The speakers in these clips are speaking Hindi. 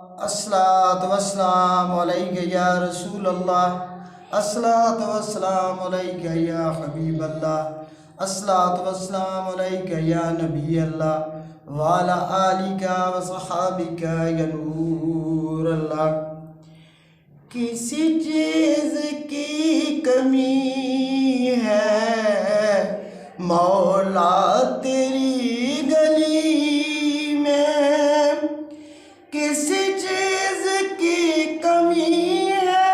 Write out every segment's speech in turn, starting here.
अस्सलातु वस्सलामु अलैका या रसूल अल्लाह, अस्सलातु वस्सलामु अलैका या हबीब अल्लाह, अस्सलातु वस्सलामु अलैका या नबी अल्लाह व अला आलिका व सहाबिका या नूर अल्लाह। किसी चीज़ की कमी है मौला तेरी गली में, किसी चीज़ की कमी है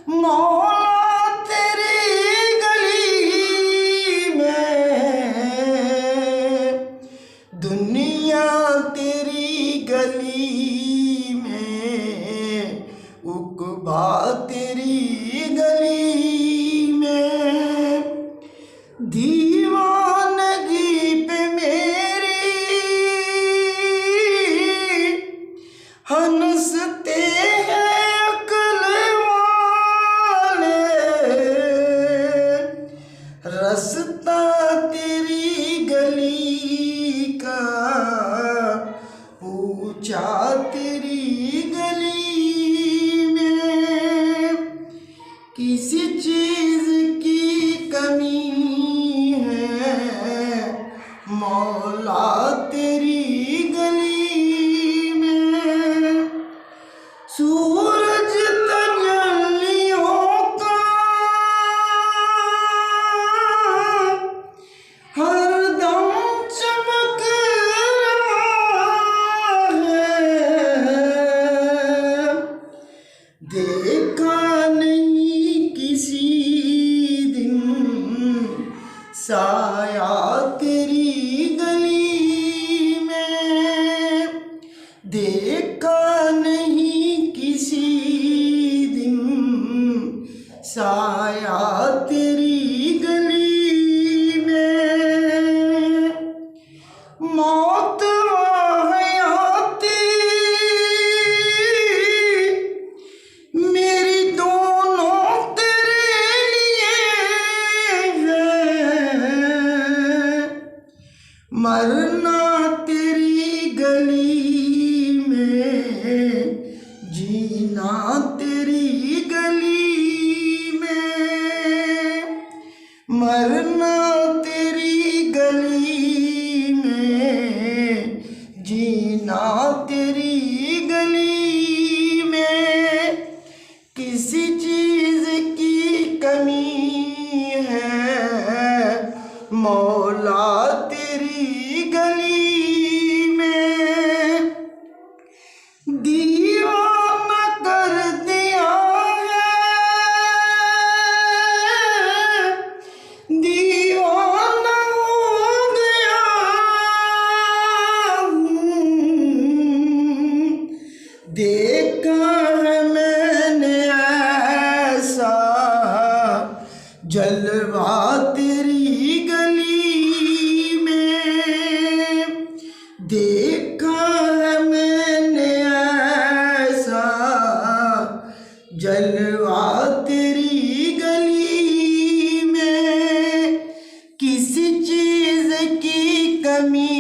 मौला तेरी गली में, दुनिया तेरी गली में, उक़बा तेरी गली में, दीवानगी पे मेरी हंसते हैं अक्ल वाले, रास्ता तेरी गली का पूछा तेरी गली में, किसी चीज़ की कमी है मौला तेरी गली में, सूरज तजल्लियों का हरदम चमक रहा है, देखा नहीं किसी दिन साया तेरी गली में, देखा नहीं किसी दिन साया तेरी गली में, मौत व हयाती मेरी दोनों तेरे लिए है, मरना तेरी गली में, जीना तेरी गली में, मरना तेरी गली में, जीना तेरी गली में, किसी चीज़ की कमी है मौला तेरी गली में, दीवाना कर दिया है, दीवाना हो गया हूँ, देखा है मैंने ऐसा जलवा तेरी गली में, देखा है मैंने ऐसा जलवा तेरी गली में, किसी चीज़ की कमी